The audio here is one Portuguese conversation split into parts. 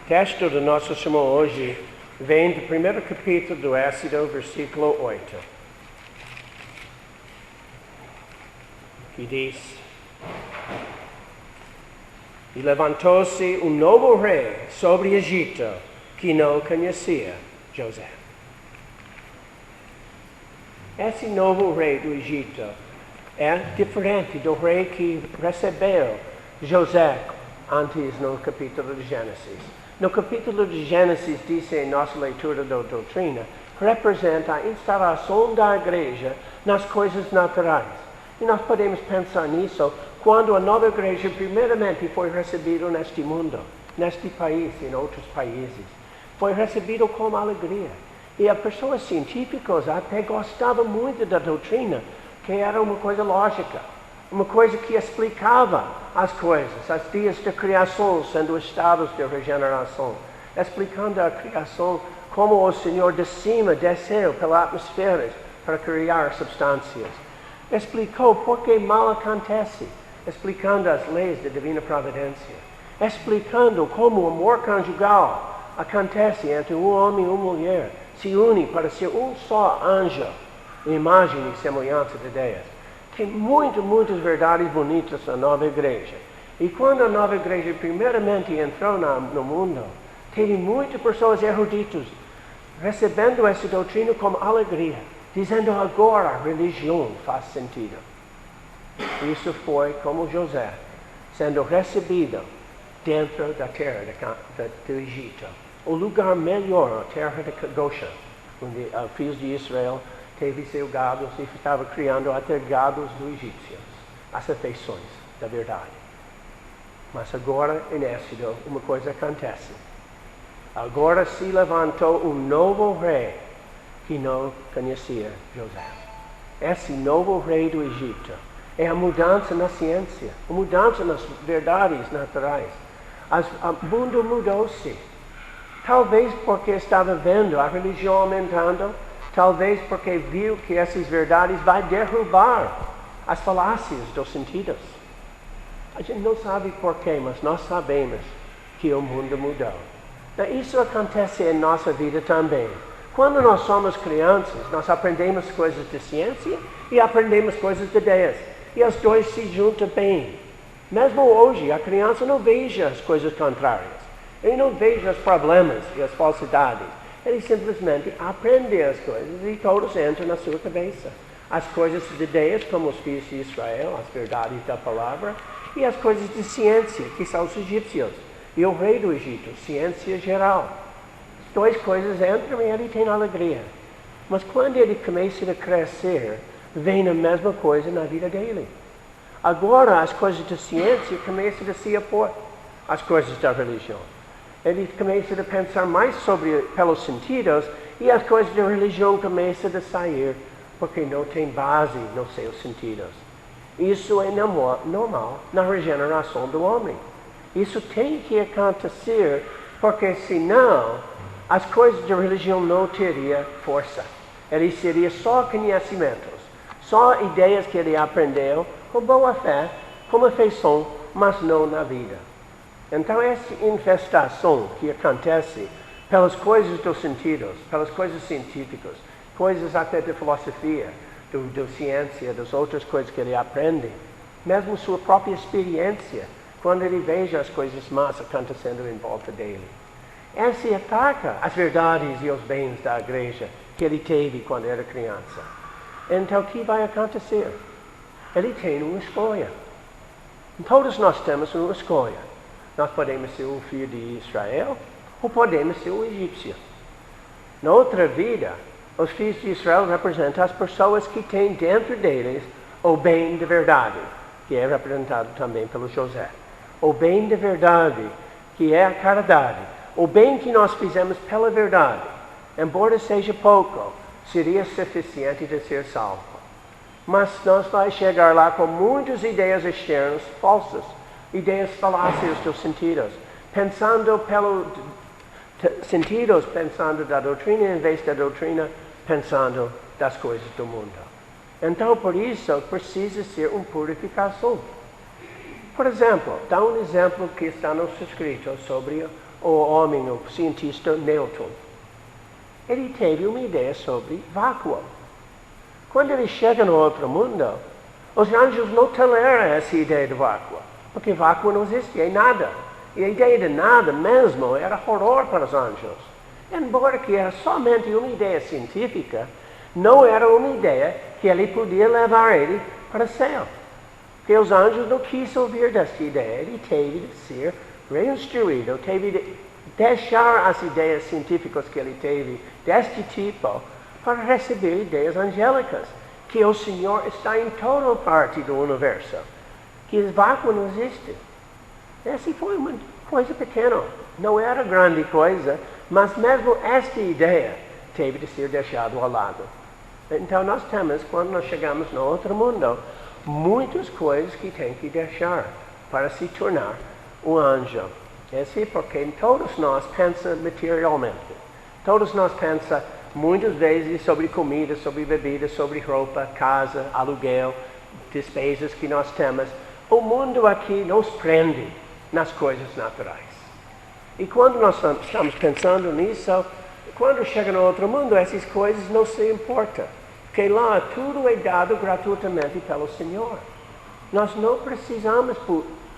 Texto do nosso sermão hoje vem do primeiro capítulo do Éxodo, versículo 8, que diz: E levantou-se um novo rei sobre Egito, que não conhecia José. Esse novo rei do Egito é diferente do rei que recebeu José antes no capítulo de Gênesis. No capítulo de Gênesis, diz em nossa leitura da doutrina, representa a instalação da igreja nas coisas naturais. E nós podemos pensar nisso quando a nova igreja primeiramente foi recebida neste mundo, neste país e em outros países. Foi recebida com alegria. E as pessoas científicas até gostavam muito da doutrina, que era uma coisa lógica, uma coisa que explicava as coisas, os dias da criação sendo estados de regeneração, explicando a criação como o Senhor de cima desceu pela atmosfera para criar substâncias. Explicou por que mal acontece, explicando as leis da divina providência, explicando como o amor conjugal acontece entre um homem e uma mulher, se une para ser um só anjo, imagem e semelhança de Deus. Tem muitas verdades bonitas na nova igreja. E quando a nova igreja primeiramente entrou no mundo, teve muitas pessoas eruditas recebendo essa doutrina com alegria, dizendo agora a religião faz sentido. Isso foi como José, sendo recebido dentro da terra do Egito. O lugar melhor, a terra de Goshen, onde os filhos de Israel teve seus gados e estava criando até gados dos egípcios, as afeições da verdade. Mas agora, em Éxodo, uma coisa acontece. Agora se levantou um novo rei que não conhecia José. Esse novo rei do Egito é a mudança na ciência, a mudança nas verdades naturais. O mundo mudou-se. Talvez porque estava vendo a religião aumentando, talvez porque viu que essas verdades vai derrubar as falácias dos sentidos. A gente não sabe porquê, mas nós sabemos que o mundo mudou. Isso acontece em nossa vida também. Quando nós somos crianças, nós aprendemos coisas de ciência e aprendemos coisas de Deus. E os dois se juntam bem. Mesmo hoje, a criança não veja as coisas contrárias. Ele não veja os problemas e as falsidades. Ele simplesmente aprende as coisas e todos entram na sua cabeça. As coisas de Deus, como os filhos de Israel, as verdades da palavra, e as coisas de ciência, que são os egípcios. E o rei do Egito, ciência geral. As duas coisas entram e ele tem alegria. Mas quando ele começa a crescer, vem a mesma coisa na vida dele. Agora as coisas de ciência começam a se opor às coisas da religião. Ele começa a pensar mais pelos sentidos e as coisas da religião começam a sair porque não tem base nos seus sentidos. Isso é normal na regeneração do homem. Isso tem que acontecer porque senão as coisas da religião não teriam força. Ele seria só conhecimentos, só ideias que ele aprendeu com boa fé, com afeição, mas não na vida. Então essa infestação que acontece pelas coisas dos sentidos, pelas coisas científicas, coisas até de filosofia, da ciência, das outras coisas que ele aprende, mesmo sua própria experiência, quando ele veja as coisas más acontecendo em volta dele. Essa ataca as verdades e os bens da igreja que ele teve quando era criança. Então o que vai acontecer? Ele tem uma escolha. Todos nós temos uma escolha. Nós podemos ser um filho de Israel ou podemos ser um egípcio. Na outra vida, os filhos de Israel representam as pessoas que têm dentro deles o bem de verdade, que é representado também pelo José. O bem de verdade, que é a caridade. O bem que nós fizemos pela verdade, embora seja pouco, seria suficiente de ser salvo. Mas nós vamos chegar lá com muitas ideias externas falsas, ideias falácias dos sentidos, pensando pelos sentidos, pensando da doutrina, em vez da doutrina, pensando das coisas do mundo. Então, por isso, precisa ser uma purificação. Por exemplo, dá um exemplo que está nos escritos sobre o homem, o cientista Newton. Ele teve uma ideia sobre vácuo. Quando ele chega no outro mundo, os anjos não toleram essa ideia de vácuo, porque vácuo não existia em nada. E a ideia de nada mesmo era horror para os anjos. Embora que era somente uma ideia científica, não era uma ideia que ele podia levar ele para o céu. Porque os anjos não quis ouvir dessa ideia. Ele teve de ser reinstruído, teve de deixar as ideias científicas que ele teve deste tipo para receber ideias angélicas, que o Senhor está em toda parte do universo, que o vácuo não existe. Essa foi uma coisa pequena, não era grande coisa, mas mesmo esta ideia teve de ser deixada ao lado. Então nós temos, quando nós chegamos no outro mundo, muitas coisas que tem que deixar para se tornar um anjo. É assim porque todos nós pensamos materialmente. Todos nós pensamos muitas vezes sobre comida, sobre bebida, sobre roupa, casa, aluguel, despesas que nós temos. O mundo aqui nos prende nas coisas naturais. E quando nós estamos pensando nisso, quando chega no outro mundo, essas coisas não se importam. Porque lá tudo é dado gratuitamente pelo Senhor. Nós não precisamos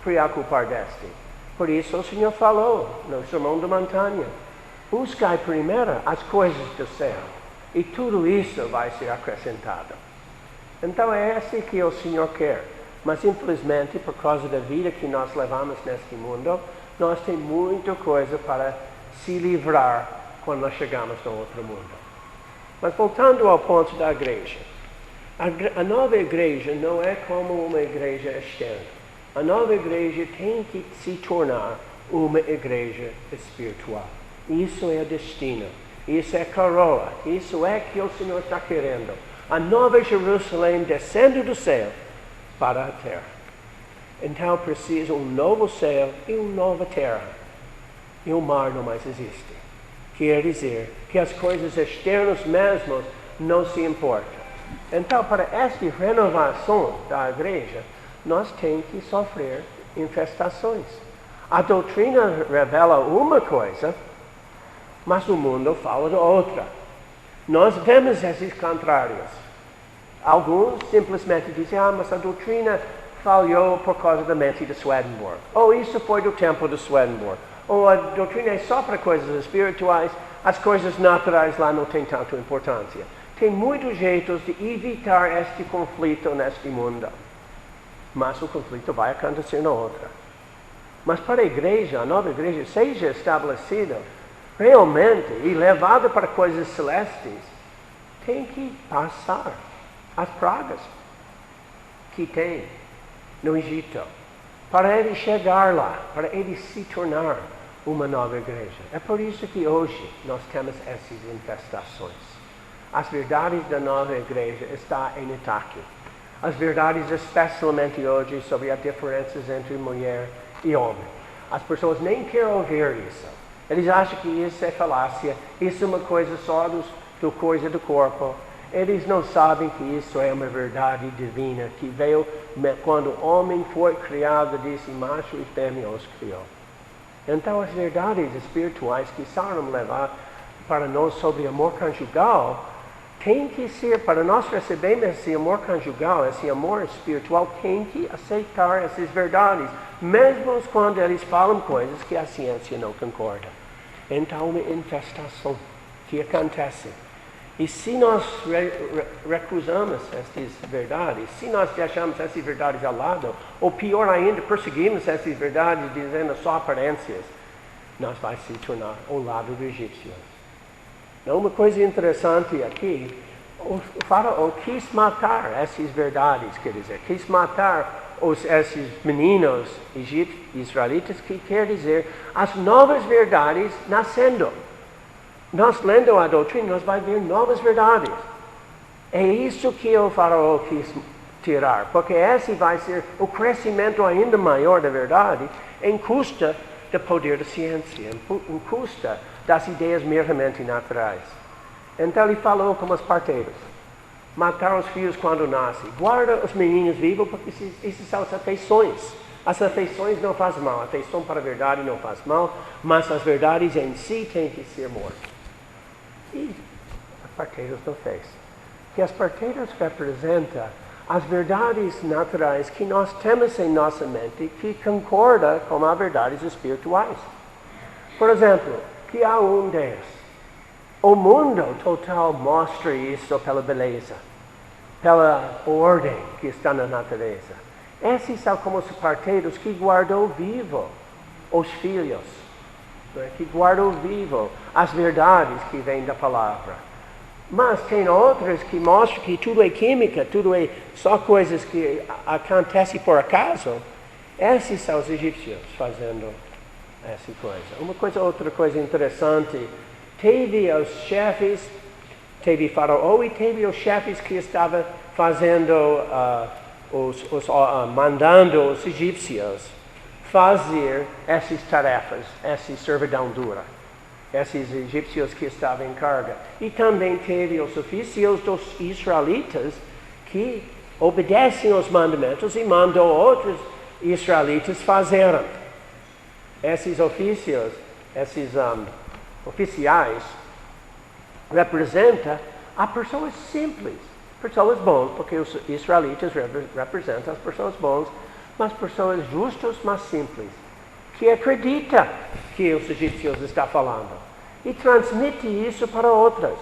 preocupar deste. Por isso o Senhor falou no Sermão da Montanha: buscai primeiro as coisas do céu, e tudo isso vai ser acrescentado. Então é assim que o Senhor quer. Mas infelizmente, por causa da vida que nós levamos neste mundo, nós temos muita coisa para se livrar quando nós chegamos no outro mundo. Mas voltando ao ponto da igreja. A nova igreja não é como uma igreja externa. A nova igreja tem que se tornar uma igreja espiritual. Isso é destino. Isso é coroa. Isso é que o Senhor está querendo. A nova Jerusalém descendo do céu para a terra. Então precisa um novo céu e uma nova terra. E o mar não mais existe. Quer dizer que as coisas externas mesmo não se importam. Então, para esta renovação da igreja, nós temos que sofrer infestações. A doutrina revela uma coisa, mas o mundo fala de outra. Nós vemos esses contrários. Alguns simplesmente dizem: mas a doutrina falhou por causa da mente de Swedenborg. Ou isso foi do tempo de Swedenborg. Ou a doutrina é só para coisas espirituais, as coisas naturais lá não têm tanta importância. Tem muitos jeitos de evitar este conflito neste mundo. Mas o conflito vai acontecer na outra. Mas para a igreja, a nova igreja, seja estabelecida realmente e levada para coisas celestes, tem que passar as pragas que tem no Egito, para ele chegar lá, para ele se tornar uma nova igreja. É por isso que hoje nós temos essas infestações. As verdades da nova igreja estão em ataque. As verdades, especialmente hoje, sobre as diferenças entre mulher e homem. As pessoas nem querem ouvir isso. Eles acham que isso é falácia, isso é uma coisa só do coisa do corpo. Eles não sabem que isso é uma verdade divina, que veio quando o homem foi criado, disse: macho e fêmea os criou. Então as verdades espirituais que são levadas para nós sobre amor conjugal, tem que ser, para nós recebermos esse amor conjugal, esse amor espiritual, tem que aceitar essas verdades, mesmo quando eles falam coisas que a ciência não concorda. Então uma infestação que acontece. E se nós recusamos essas verdades, se nós deixamos essas verdades ao lado, ou pior ainda, perseguimos essas verdades dizendo só aparências, nós vamos se tornar ao lado dos egípcios. Então, uma coisa interessante aqui, o faraó quis matar essas verdades, quer dizer, quis matar esses meninos israelitas, que quer dizer, as novas verdades nascendo. Nós lendo a doutrina, nós vamos ver novas verdades. É isso que o faraó quis tirar, porque esse vai ser o crescimento ainda maior da verdade, em custa do poder da ciência, em custa das ideias meramente naturais. Então ele falou como os parteiros: matar os filhos quando nascem, guarda os meninos vivos, porque esses são as afeições As afeições não fazem mal. A afeição para a verdade não faz mal, mas as verdades em si têm que ser mortas. E as parteiras não fez. Que as parteiras representam as verdades naturais que nós temos em nossa mente que concorda com as verdades espirituais. Por exemplo, que há um Deus. O mundo total mostra isso pela beleza, pela ordem que está na natureza. Esses são como os parteiros que guardam vivo os filhos, que guardam vivo as verdades que vêm da palavra. Mas tem outras que mostram que tudo é química, tudo é só coisas que acontecem por acaso. Esses são os egípcios fazendo essa coisa. Outra coisa interessante, teve os chefes, teve Faraó e teve os chefes que estavam fazendo, mandando os egípcios fazer essas tarefas, essa servidão dura. Esses egípcios que estavam em carga. E também teve os oficiais dos israelitas que obedecem aos mandamentos e mandam outros israelitas fazerem. Esses oficiais representam a pessoas simples, pessoas boas, porque os israelitas representam as pessoas boas, mas pessoas justas, mas simples, que acredita que os egípcios estão falando e transmite isso para outras.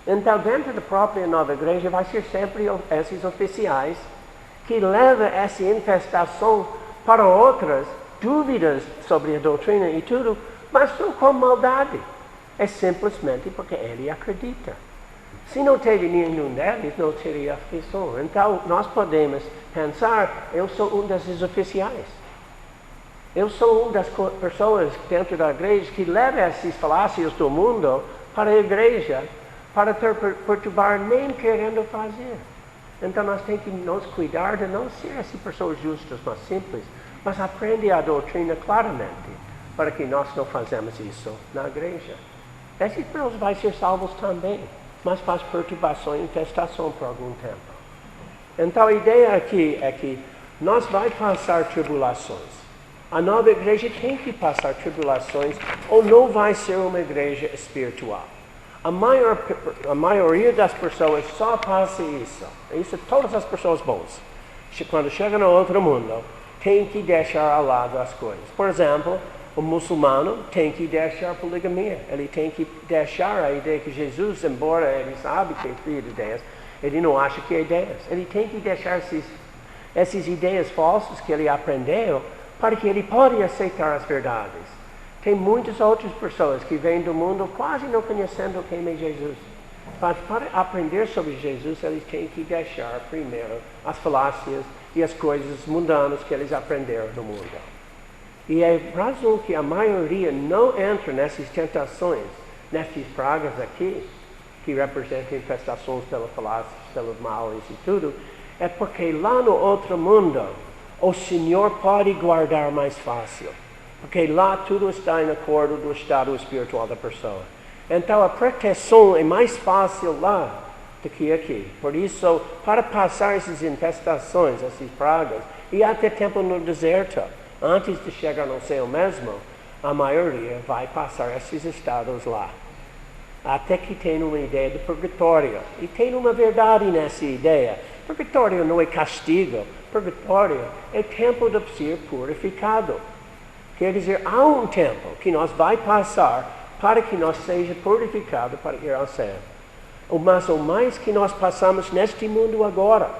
Então, dentro da própria nova igreja, vai ser sempre esses oficiais que levam essa infestação para outras, dúvidas sobre a doutrina e tudo, mas não com maldade. É simplesmente porque ele acredita. Se não teve nenhum deles, não teria aflição. Então, nós podemos pensar, eu sou um desses oficiais. Eu sou uma das pessoas dentro da igreja que leva essas falácias do mundo para a igreja, para perturbar, nem querendo fazer. Então nós temos que nos cuidar de não ser essas pessoas justas, mas simples, mas aprender a doutrina claramente, para que nós não façamos isso na igreja. Esses pessoas vão ser salvos também, mas faz perturbação e infestação por algum tempo. Então a ideia aqui é que nós vamos passar tribulações. A nova igreja tem que passar tribulações ou não vai ser uma igreja espiritual. A maioria das pessoas só passa isso. Isso todas as pessoas boas. Quando chegam no outro mundo, tem que deixar ao lado as coisas. Por exemplo, o muçulmano tem que deixar a poligamia. Ele tem que deixar a ideia que Jesus, embora ele sabe que é filho de Deus, ele não acha que é Deus. Ele tem que deixar essas ideias falsas que ele aprendeu para que ele possa aceitar as verdades. Tem muitas outras pessoas que vêm do mundo quase não conhecendo quem é Jesus. Mas para aprender sobre Jesus, eles têm que deixar primeiro as falácias e as coisas mundanas que eles aprenderam no mundo. E é a razão que a maioria não entra nessas tentações, nessas pragas aqui, que representam infestações pelas falácias, pelos males e tudo, é porque lá no outro mundo, o Senhor pode guardar mais fácil. Porque lá tudo está em acordo do estado espiritual da pessoa. Então a proteção é mais fácil lá do que aqui. Por isso, para passar essas infestações, essas pragas, e até tempo no deserto, antes de chegar no céu mesmo, a maioria vai passar esses estados lá. Até que tem uma ideia de purgatório. E tem uma verdade nessa ideia. Purgatório não é castigo. Purgatório é tempo de ser purificado. Quer dizer, há um tempo que nós vai passar para que nós seja purificado para ir ao céu. Mas o mais que nós passamos neste mundo agora,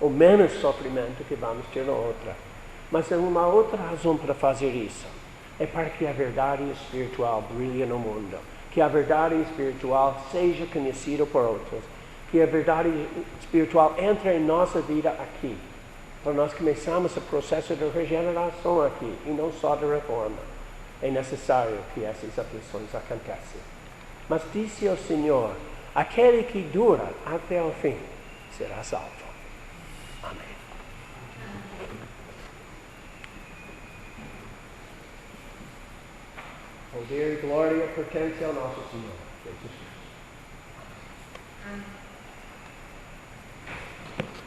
o menos sofrimento que vamos ter na outra. Mas é uma outra razão para fazer isso. É para que a verdade espiritual brilhe no mundo. Que a verdade espiritual seja conhecida por outros. Que a verdade espiritual entre em nossa vida aqui. Para nós começarmos o processo de regeneração aqui, e não só de reforma. É necessário que essas aflições aconteçam. Mas disse o Senhor, aquele que dura até o fim será salvo. Amém. Poder e glória pertencem ao nosso Senhor Jesus Cristo.